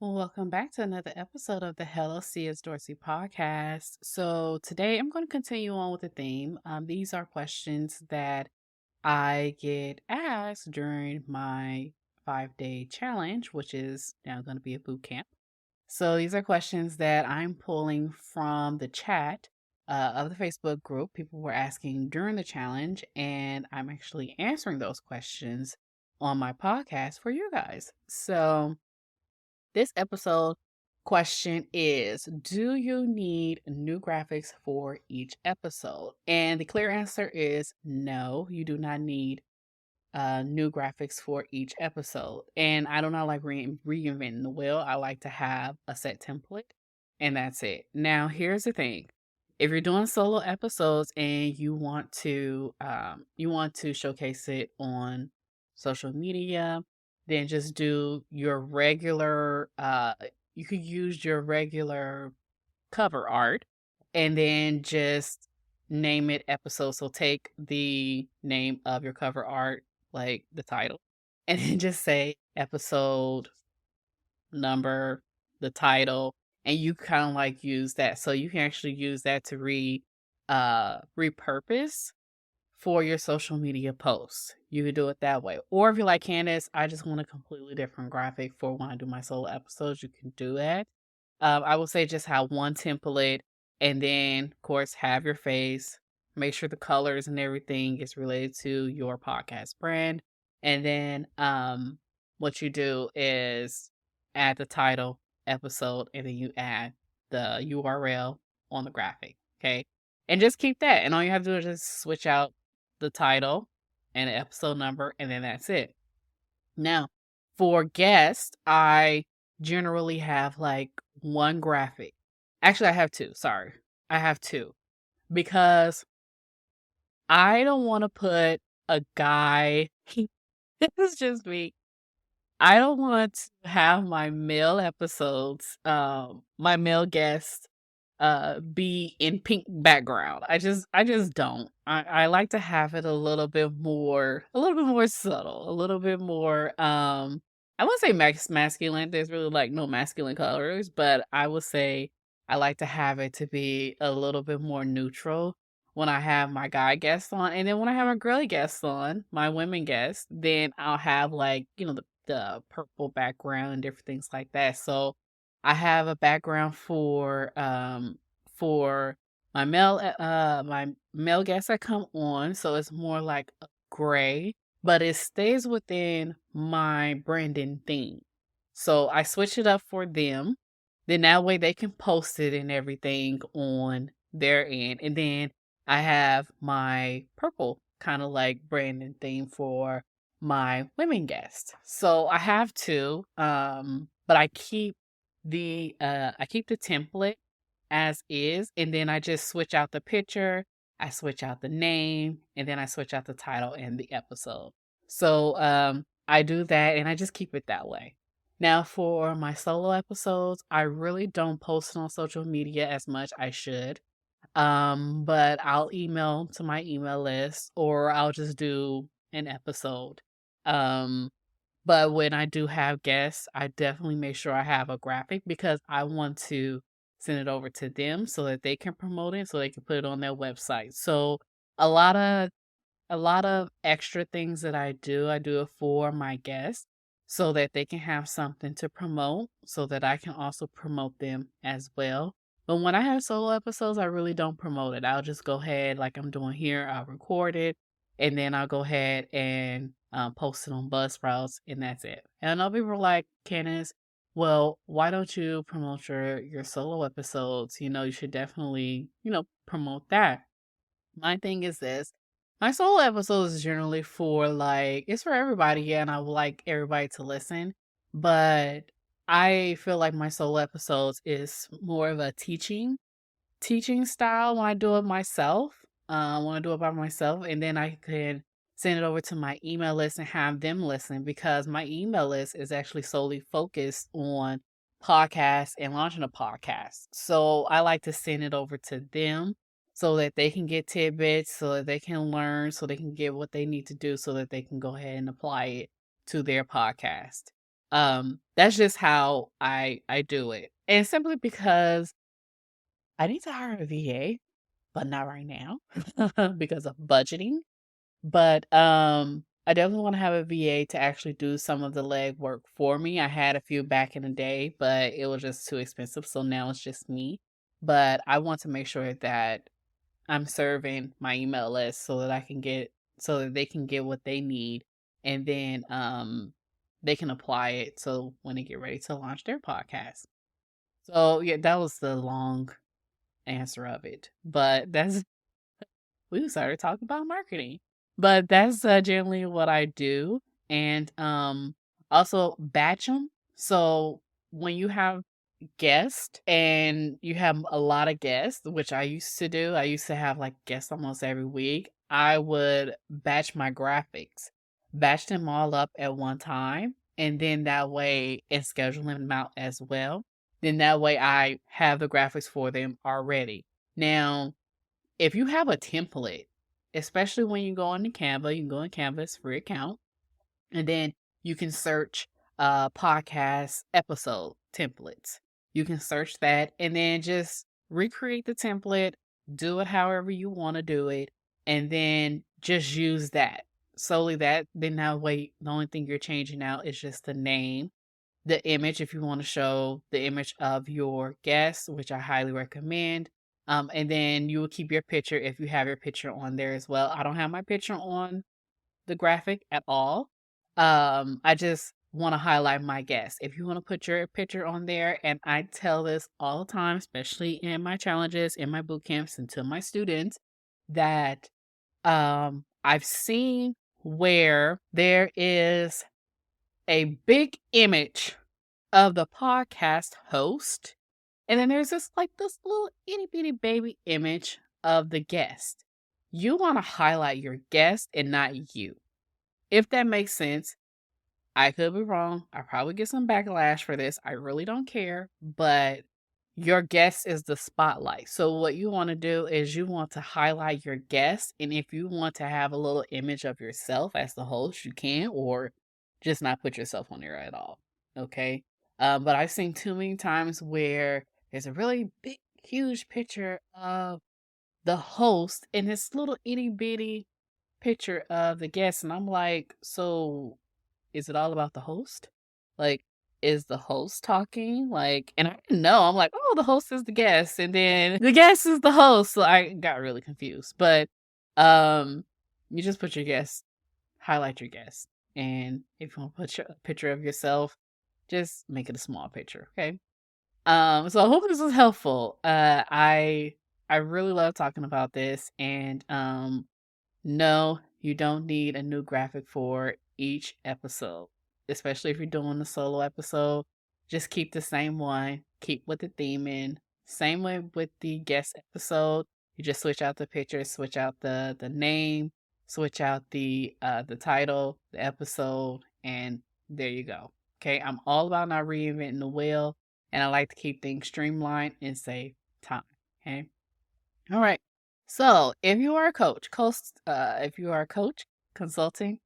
Well, welcome back to another episode of the Hello C.S. Dorsey podcast. So, today I'm going to continue on with the theme. These are questions that I get asked during my 5-day challenge, which is now going to be a boot camp. So, these are questions that I'm pulling from the chat of the Facebook group. People were asking during the challenge, and I'm actually answering those questions on my podcast for you guys. So, this episode question is: do you need new graphics for each episode? And the clear answer is no, you do not need new graphics for each episode. And I do not like reinventing the wheel. I like to have a set template, and that's it. Now, here's the thing: if you're doing solo episodes and you want to showcase it on social media, then just do your regular. You could use your regular cover art and then just name it episode. So take the name of your cover art, like the title, and then just say episode number, the title, and you kind of like use that. So you can actually use that to repurpose for your social media posts. You could do it that way. Or if you're like Candace, I just want a completely different graphic for when I do my solo episodes, you can do that. I would say just have one template and then, of course, have your face. Make sure the colors and everything is related to your podcast brand. And then what you do is add the title, episode, and then you add the URL on the graphic. Okay. And just keep that. And all you have to do is just switch out the title and the episode number, and then that's it. Now, for guests, I generally have like one graphic. Actually, I have two. Sorry. I have two because I don't want to put a guy. This is just me. I don't want to have my male episodes, my male guests, be in pink background. I just don't. I like to have it a little bit more subtle, a little bit more I wouldn't say masculine. There's really like no masculine colors, but I would say I like to have it to be a little bit more neutral when I have my guy guests on. And then when I have my girly guests on, my women guests, then I'll have like, the purple background and different things like that. So I have a background for my male guests that come on, so it's more like a gray, but it stays within my branding theme. So I switch it up for them. Then that way they can post it and everything on their end. And then I have my purple kind of like branding theme for my women guests. So I have two, but I keep the template as is, and then I just switch out the picture, I switch out the name, and then I switch out the title and the episode. So I do that and I just keep it that way. Now for my solo episodes, I really don't post it on social media as much. I should. But I'll email to my email list or I'll just do an episode. Um but when I do have guests, I definitely make sure I have a graphic because I want to send it over to them so that they can promote it, so they can put it on their website. So a lot of a lot of extra things that I do it for my guests so that they can have something to promote, so that I can also promote them as well. But when I have solo episodes, I really don't promote it. I'll just go ahead, like I'm doing here, I'll record it, and then I'll go ahead and post it on Buzzsprouts, and that's it. And other people are like, Candace, well, why don't you promote your solo episodes? You should definitely, promote that. My thing is this. My solo episodes is generally it's for everybody, yeah, and I would like everybody to listen. But I feel like my solo episodes is more of a teaching style when I do it myself. When I do it by myself, and then I can send it over to my email list and have them listen because my email list is actually solely focused on podcasts and launching a podcast. So I like to send it over to them so that they can get tidbits, so that they can learn, so they can get what they need to do so that they can go ahead and apply it to their podcast. That's just how I do it. And simply because I need to hire a VA, but not right now because of budgeting. But I definitely want to have a VA to actually do some of the leg work for me. I had a few back in the day, but it was just too expensive. So now it's just me. But I want to make sure that I'm serving my email list so that I can get so that they can get what they need, and then they can apply it so when they get ready to launch their podcast. So yeah, that was the long answer of it. But that's we started talking about marketing. But that's generally what I do. And also batch them. So when you have guests and you have a lot of guests, which I used to do, I used to have like guests almost every week. I would batch my graphics, batch them all up at one time. And then that way, and schedule them out as well. Then that way, I have the graphics for them already. Now, if you have a template, especially when you go into Canva, you can go in Canva's free account, and then you can search podcast episode templates. You can search that and then just recreate the template, do it however you want to do it, and then just use that. Solely that. Then that way, the only thing you're changing out is just the name, the image if you want to show the image of your guest, which I highly recommend. And then you will keep your picture if you have your picture on there as well. I don't have my picture on the graphic at all. I just want to highlight my guests. If you want to put your picture on there, and I tell this all the time, especially in my challenges, in my boot camps, and to my students, that I've seen where there is a big image of the podcast host, and then there's this little itty bitty baby image of the guest. You want to highlight your guest and not you. If that makes sense, I could be wrong. I probably get some backlash for this. I really don't care, but your guest is the spotlight. So what you want to do is you want to highlight your guest, and if you want to have a little image of yourself as the host, you can, or just not put yourself on there at all. Okay? But I've seen too many times where there's a really big, huge picture of the host and this little itty bitty picture of the guest, and I'm like, so is it all about the host? Like, is the host talking? Like, and I didn't know. I'm like, oh, the host is the guest, and then the guest is the host. So I got really confused. But you just put your guest, highlight your guest, and if you want to put a picture of yourself, just make it a small picture, okay? So I hope this was helpful. I really love talking about this, and no, you don't need a new graphic for each episode, especially if you're doing a solo episode. Just keep the same one, keep with the theme in. Same way with the guest episode. You just switch out the picture, switch out the name, switch out the title, the episode, and there you go. Okay, I'm all about not reinventing the wheel, and I like to keep things streamlined and save time. Okay. All right. So, if you are a coach, consulting,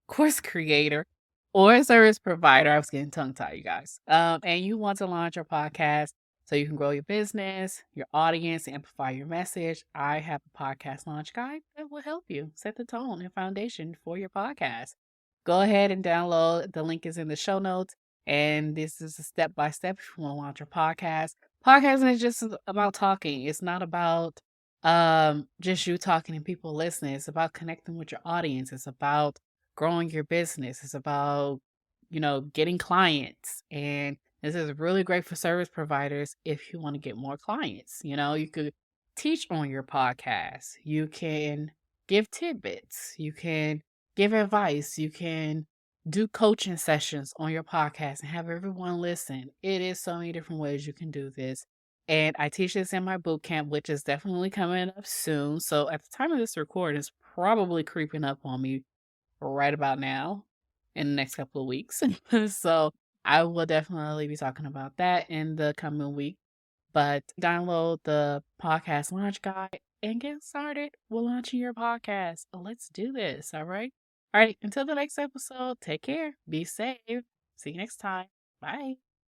course creator, or a service provider, I was getting tongue tied, you guys. And you want to launch your podcast so you can grow your business, your audience, and amplify your message, I have a podcast launch guide that will help you set the tone and foundation for your podcast. Go ahead and download. The link is in the show notes. And this is a step by step if you want to launch your podcast. Podcasting is just about talking. It's not about just you talking and people listening. It's about connecting with your audience. It's about growing your business. It's about, getting clients. And this is really great for service providers if you want to get more clients. You could teach on your podcast. You can give tidbits. You can give advice. You can do coaching sessions on your podcast and have everyone listen. It is so many different ways you can do this. And I teach this in my boot camp, which is definitely coming up soon. So at the time of this recording, it's probably creeping up on me right about now in the next couple of weeks. So I will definitely be talking about that in the coming week. But download the podcast launch guide and get started with launching your podcast. Let's do this. All right. All right. Until the next episode, take care. Be safe. See you next time. Bye.